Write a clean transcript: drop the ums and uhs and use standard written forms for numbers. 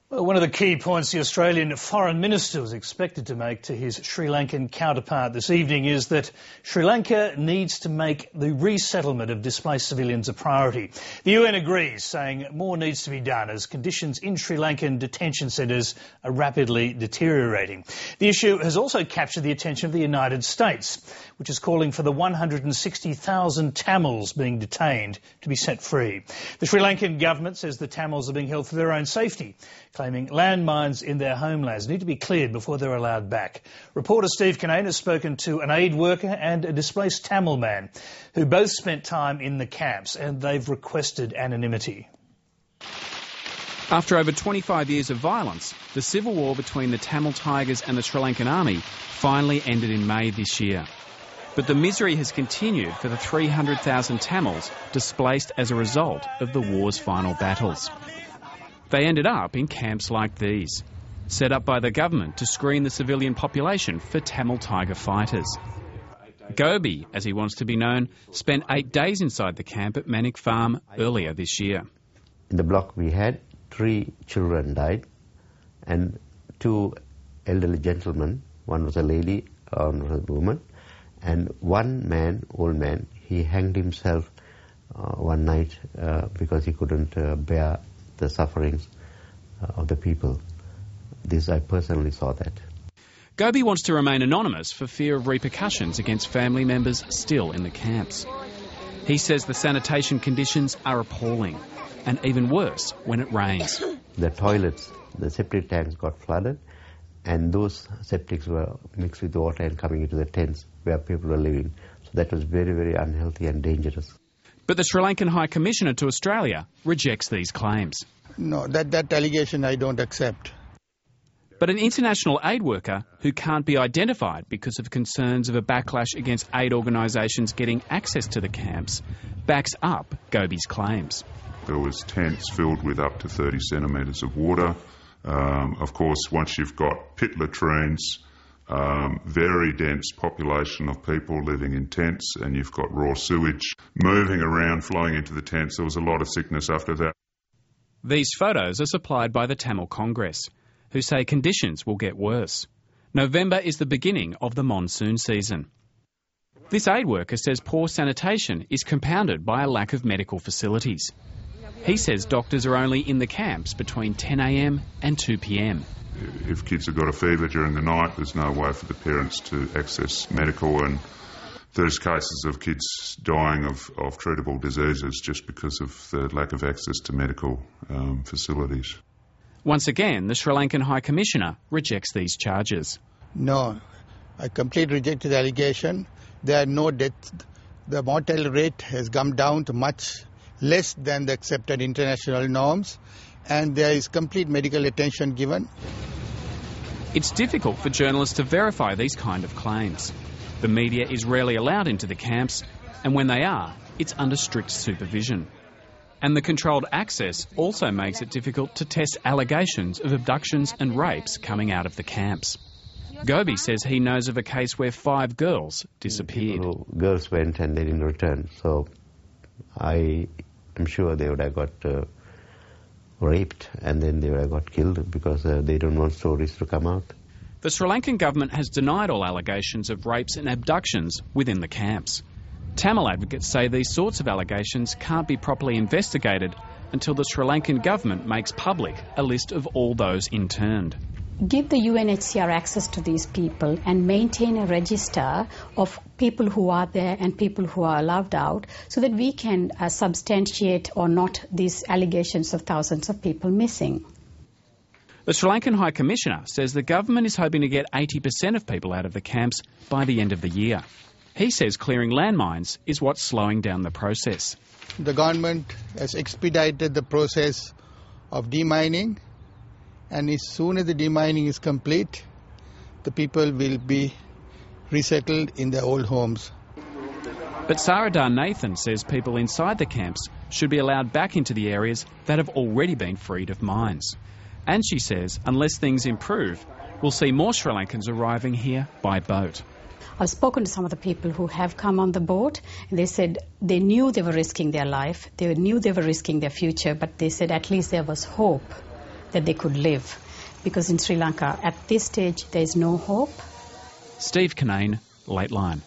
Well, one of the key points the Australian Foreign Minister was expected to make to his Sri Lankan counterpart this evening is that Sri Lanka needs to make the resettlement of displaced civilians a priority. The UN agrees, saying more needs to be done as conditions in Sri Lankan detention centres are rapidly deteriorating. The issue has also captured the attention of the United States, which is calling for the 160,000 Tamils being detained to be set free. The Sri Lankan government says the Tamils are being held for their own safety, claiming landmines in their homelands need to be cleared before they're allowed back. Reporter Steve Cannane has spoken to an aid worker and a displaced Tamil man who both spent time in the camps, and they've requested anonymity. After over 25 years of violence, the civil war between the Tamil Tigers and the Sri Lankan army finally ended in May this year. But the misery has continued for the 300,000 Tamils displaced as a result of the war's final battles. They ended up in camps like these, set up by the government to screen the civilian population for Tamil Tiger fighters. Gobi, as he wants to be known, spent 8 days inside the camp at Manik Farm earlier this year. In the block we had 3 children died and 2 elderly gentlemen, one was a lady, one was a woman, and one man, old man, he hanged himself one night because he couldn't bear the sufferings of the people. This, I personally saw that. Gobi wants to remain anonymous for fear of repercussions against family members still in the camps. He says the sanitation conditions are appalling, and even worse when it rains. The toilets, the septic tanks got flooded, and those septics were mixed with water and coming into the tents where people were living. So that was very, very unhealthy and dangerous. But the Sri Lankan High Commissioner to Australia rejects these claims. No, that allegation I don't accept. But an international aid worker who can't be identified because of concerns of a backlash against aid organisations getting access to the camps backs up Gobi's claims. There was tents filled with up to 30 centimetres of water. Of course, once you've got pit latrines, very dense population of people living in tents, and you've got raw sewage moving around, flowing into the tents. There was a lot of sickness after that. These photos are supplied by the Tamil Congress, who say conditions will get worse. November is the beginning of the monsoon season. This aid worker says poor sanitation is compounded by a lack of medical facilities. He says doctors are only in the camps between 10 a.m. and 2 p.m. If kids have got a fever during the night, there's no way for the parents to access medical, and there's cases of kids dying of treatable diseases just because of the lack of access to medical facilities. Once again, the Sri Lankan High Commissioner rejects these charges. No, I completely reject the allegation. There are no deaths. The mortality rate has come down to much less than the accepted international norms, and there is complete medical attention given. It's difficult for journalists to verify these kind of claims. The media is rarely allowed into the camps, and when they are, it's under strict supervision. And the controlled access also makes it difficult to test allegations of abductions and rapes coming out of the camps. Gobi says he knows of a case where 5 girls disappeared. Girls went and they didn't return, so I am sure they would have got raped and then they would have got killed because they don't want stories to come out. The Sri Lankan government has denied all allegations of rapes and abductions within the camps. Tamil advocates say these sorts of allegations can't be properly investigated until the Sri Lankan government makes public a list of all those interned. Give the UNHCR access to these people and maintain a register of people who are there and people who are allowed out so that we can substantiate or not these allegations of thousands of people missing. The Sri Lankan High Commissioner says the government is hoping to get 80% of people out of the camps by the end of the year. He says clearing landmines is what's slowing down the process. The government has expedited the process of demining, and as soon as the demining is complete, the people will be resettled in their old homes. But Saradar Nathan says people inside the camps should be allowed back into the areas that have already been freed of mines. And she says unless things improve, we'll see more Sri Lankans arriving here by boat. I've spoken to some of the people who have come on the boat, and they said they knew they were risking their life, they knew they were risking their future, but they said at least there was hope that they could live. Because in Sri Lanka, at this stage, there is no hope. Steve Cannane, Lateline.